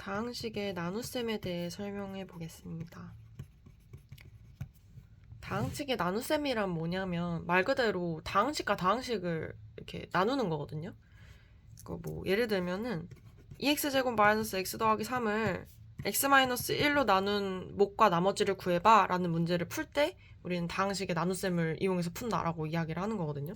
다항식의 나눗셈에 대해 설명해 보겠습니다. 다항식의 나눗셈이란 뭐냐면 말 그대로 다항식과 다항식을 이렇게 나누는 거거든요. 뭐 예를 들면은 2x제곱 마이너스 x 더하기 3을 x 마이너스 1로 나눈 목과 나머지를 구해봐 라는 문제를 풀 때 우리는 다항식의 나눗셈을 이용해서 푼다라고 이야기를 하는 거거든요.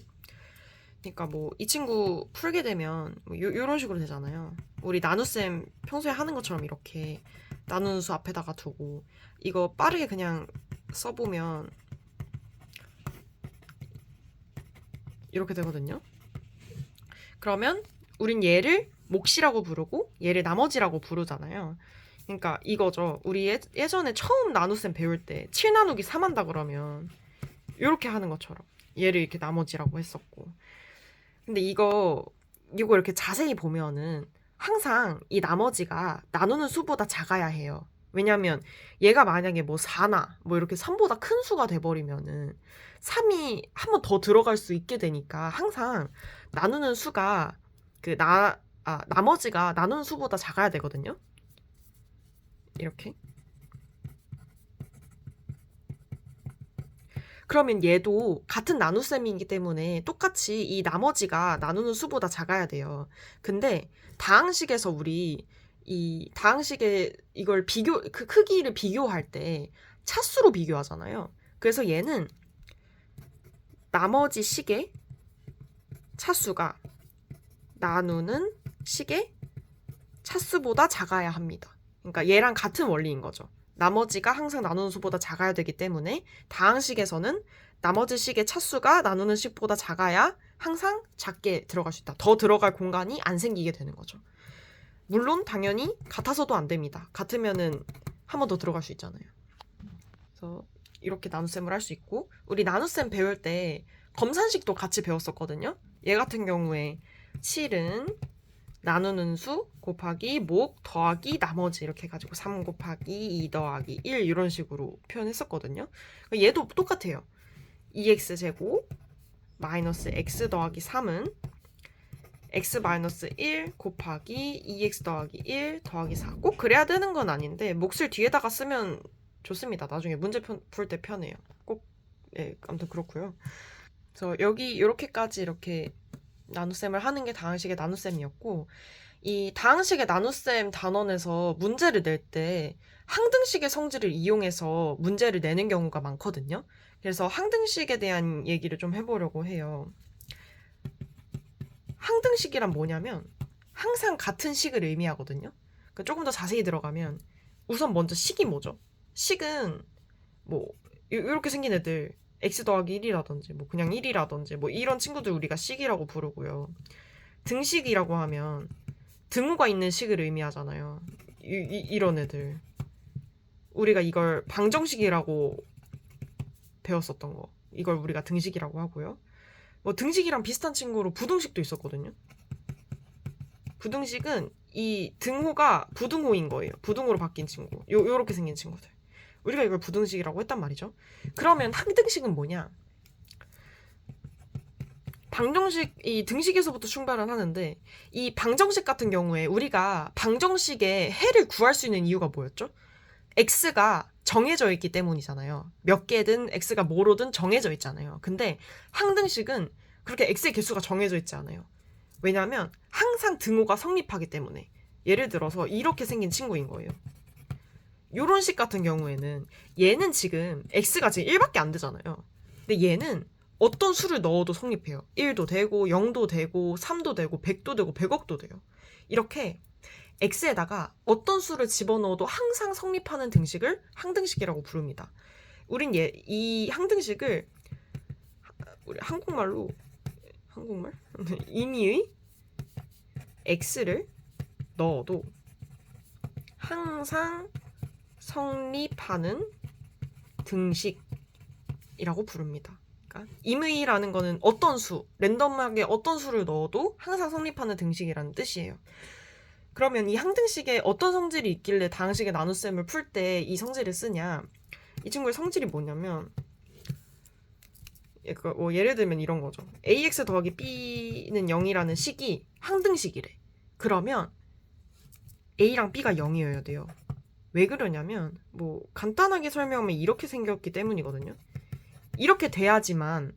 그러니까 뭐 이 친구 풀게 되면 뭐 요런 식으로 되잖아요. 우리 나눗셈 평소에 하는 것처럼 이렇게 나누는 수 앞에다가 두고 이거 빠르게 그냥 써보면 이렇게 되거든요. 그러면 우린 얘를 몫이라고 부르고 얘를 나머지라고 부르잖아요. 그러니까 이거죠. 우리 예전에 처음 나눗셈 배울 때 7 나누기 3 한다 그러면 이렇게 하는 것처럼 얘를 이렇게 나머지라고 했었고, 근데 이거 이렇게 자세히 보면은 항상 이 나머지가 나누는 수보다 작아야 해요. 왜냐면 얘가 만약에 뭐 4나 뭐 이렇게 3보다 큰 수가 돼버리면은 3이 한 번 더 들어갈 수 있게 되니까 항상 나누는 수가 나머지가 나누는 수보다 작아야 되거든요. 이렇게. 그러면 얘도 같은 나눗셈이기 때문에 똑같이 이 나머지가 나누는 수보다 작아야 돼요. 근데 다항식에서 우리 이 다항식의 이걸 그 크기를 비교할 때 차수로 비교하잖아요. 그래서 얘는 나머지 식의 차수가 나누는 식의 차수보다 작아야 합니다. 그러니까 얘랑 같은 원리인 거죠. 나머지가 항상 나누는 수보다 작아야 되기 때문에 다항식에서는 나머지 식의 차수가 나누는 식보다 작아야 항상 작게 들어갈 수 있다. 더 들어갈 공간이 안 생기게 되는 거죠. 물론 당연히 같아서도 안 됩니다. 같으면은 한 번 더 들어갈 수 있잖아요. 그래서 이렇게 나눗셈을 할 수 있고, 우리 나눗셈 배울 때 검산식도 같이 배웠었거든요. 얘 같은 경우에 7은 나누는 수 곱하기 목 더하기 나머지 이렇게 해가지고 3 곱하기 2 더하기 1 이런 식으로 표현했었거든요. 얘도 똑같아요. 2x제곱 마이너스 x 더하기 3은 x 마이너스 1 곱하기 2x 더하기 1 더하기 4. 꼭 그래야 되는 건 아닌데 몫을 뒤에다가 쓰면 좋습니다. 나중에 문제 풀 때 편해요. 꼭. 아무튼 그렇고요. 그래서 여기 이렇게까지 이렇게 나눗셈을 하는 게 다항식의 나눗셈이었고, 이 다항식의 나눗셈 단원에서 문제를 낼 때 항등식의 성질을 이용해서 문제를 내는 경우가 많거든요. 그래서 항등식에 대한 얘기를 좀 해보려고 해요. 항등식이란 뭐냐면 항상 같은 식을 의미하거든요. 그러니까 조금 더 자세히 들어가면 우선 먼저 식이 뭐죠? 식은 뭐 이렇게 생긴 애들 x 더하기 1이라든지 뭐 그냥 1이라든지 뭐 이런 친구들 우리가 식이라고 부르고요. 등식이라고 하면 등호가 있는 식을 의미하잖아요. 이런 애들. 우리가 이걸 방정식이라고 배웠었던 거. 이걸 우리가 등식이라고 하고요. 뭐 등식이랑 비슷한 친구로 부등식도 있었거든요. 부등식은 이 등호가 부등호인 거예요. 부등호로 바뀐 친구. 요렇게 생긴 친구들. 우리가 이걸 부등식이라고 했단 말이죠. 그러면 항등식은 뭐냐? 방정식, 이 등식에서부터 출발을 하는데, 이 방정식 같은 경우에 우리가 방정식의 해를 구할 수 있는 이유가 뭐였죠? x가 정해져 있기 때문이잖아요. 몇 개든 x가 뭐로든 정해져 있잖아요. 근데 항등식은 그렇게 x의 개수가 정해져 있지 않아요. 왜냐면 항상 등호가 성립하기 때문에. 예를 들어서 이렇게 생긴 친구인 거예요. 요런 식 같은 경우에는 얘는 지금 x가 지금 1밖에 안 되잖아요. 근데 얘는 어떤 수를 넣어도 성립해요. 1도 되고 0도 되고 3도 되고 100도 되고 100억도 돼요. 이렇게 x에다가 어떤 수를 집어넣어도 항상 성립하는 등식을 항등식이라고 부릅니다. 우린 이 항등식을 우리 한국말 임의의 x를 넣어도 항상 성립하는 등식이라고 부릅니다. 그러니까 임의라는 거는 어떤 수, 랜덤하게 어떤 수를 넣어도 항상 성립하는 등식이라는 뜻이에요. 그러면 이 항등식에 어떤 성질이 있길래 다항식의 나눗셈을 풀 때 이 성질을 쓰냐? 이 친구의 성질이 뭐냐면 예를 들면 이런 거죠. ax 더하기 b는 0이라는 식이 항등식이래. 그러면 A랑 B가 0이어야 돼요. 왜 그러냐면 뭐 간단하게 설명하면 이렇게 생겼기 때문이거든요. 이렇게 돼야지만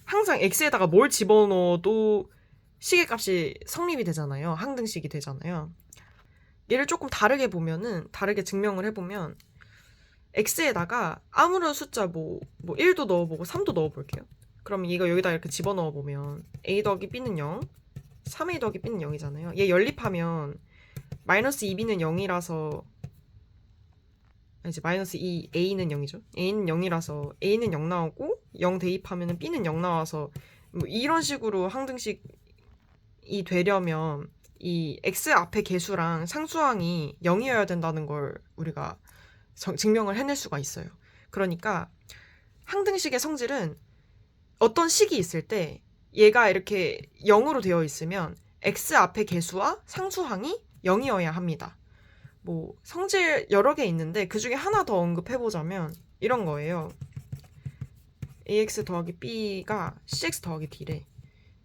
항상 X에다가 뭘 집어넣어도 시계값이 성립이 되잖아요. 항등식이 되잖아요. 얘를 조금 다르게 보면은, 다르게 증명을 해보면 X에다가 아무런 숫자 뭐 1도 넣어보고 3도 넣어볼게요. 그럼 이거 여기다 이렇게 집어넣어보면 A 더하기 B는 0, 3A 더하기 B는 0이잖아요. 얘 연립하면 마이너스 2B는 0이라서 이제 마이너스 2A는 0이죠. A는 0이라서 A는 0 나오고 0 대입하면 B는 0 나와서 뭐 이런 식으로 항등식이 되려면 이 X 앞에 개수랑 상수항이 0이어야 된다는 걸 우리가 증명을 해낼 수가 있어요. 그러니까 항등식의 성질은 어떤 식이 있을 때 얘가 이렇게 0으로 되어 있으면 X 앞에 개수와 상수항이 0이어야 합니다. 뭐 성질 여러 개 있는데 그 중에 하나 더 언급해보자면 이런 거예요. ax 더하기 b가 cx 더하기 d래.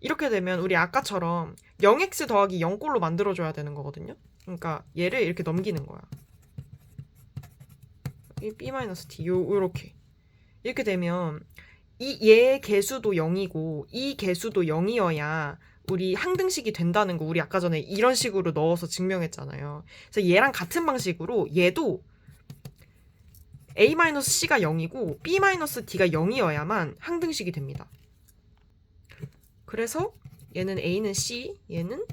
이렇게 되면 우리 아까처럼 0x 더하기 0꼴로 만들어줘야 되는 거거든요. 그러니까 얘를 이렇게 넘기는 거야. b-d 요렇게. 이렇게 되면 얘의 개수도 0이고 이 개수도 0이어야 우리 항등식이 된다는 거 우리 아까 전에 이런 식으로 넣어서 증명했잖아요. 그래서 얘랑 같은 방식으로 얘도 A-C가 0이고 B-D가 0이어야만 항등식이 됩니다. 그래서 얘는 A는 C, 얘는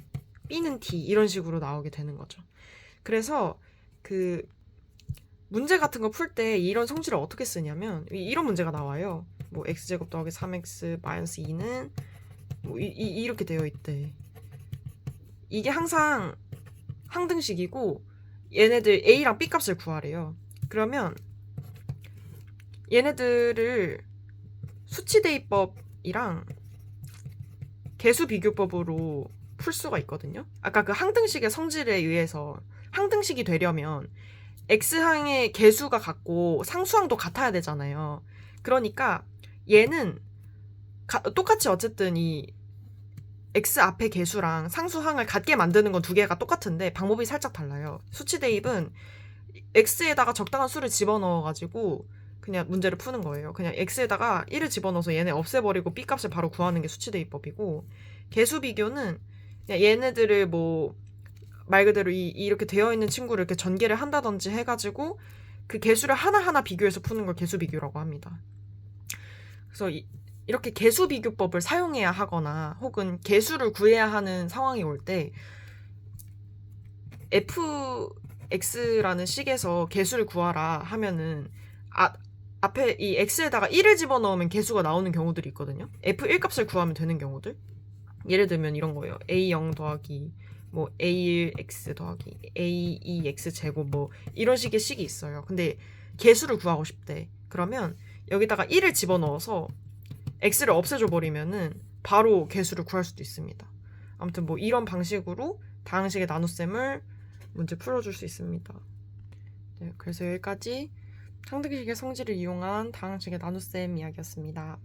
B는 D 이런 식으로 나오게 되는 거죠. 그래서 그 문제 같은 거 풀 때 이런 성질을 어떻게 쓰냐면 이런 문제가 나와요. 뭐 x제곱 더하기 3x 마이너스 2는 뭐 이렇게 되어 있대. 이게 항상 항등식이고 얘네들 A랑 B 값을 구하래요. 그러면 얘네들을 수치대입법이랑 개수비교법으로 풀 수가 있거든요. 아까 그 항등식의 성질에 의해서 항등식이 되려면 x항의 개수가 같고 상수항도 같아야 되잖아요. 그러니까 얘는 똑같이 어쨌든 이 x 앞에 개수랑 상수항을 같게 만드는 건 두 개가 똑같은데 방법이 살짝 달라요. 수치 대입은 x에다가 적당한 수를 집어넣어가지고 그냥 문제를 푸는 거예요. 그냥 x에다가 1을 집어넣어서 얘네 없애버리고 b 값을 바로 구하는 게 수치 대입법이고, 개수 비교는 그냥 얘네들을 뭐 말 그대로 이렇게 되어 있는 친구를 이렇게 전개를 한다든지 해가지고 그 개수를 하나하나 비교해서 푸는 걸 개수 비교라고 합니다. 그래서 이렇게 개수 비교법을 사용해야 하거나 혹은 개수를 구해야 하는 상황이 올 때 fx라는 식에서 개수를 구하라 하면은 앞에 이 x에다가 1을 집어넣으면 개수가 나오는 경우들이 있거든요. f1 값을 구하면 되는 경우들. 예를 들면 이런 거예요. a0 더하기 뭐 a1x 더하기 a2x 제곱 뭐 이런 식의 식이 있어요. 근데 개수를 구하고 싶대. 그러면 여기다가 1을 집어넣어서 x를 없애줘 버리면은 바로 개수를 구할 수도 있습니다. 아무튼 뭐 이런 방식으로 다항식의 나눗셈을 문제 풀어줄 수 있습니다. 네, 그래서 여기까지 상등식의 성질을 이용한 다항식의 나눗셈 이야기였습니다.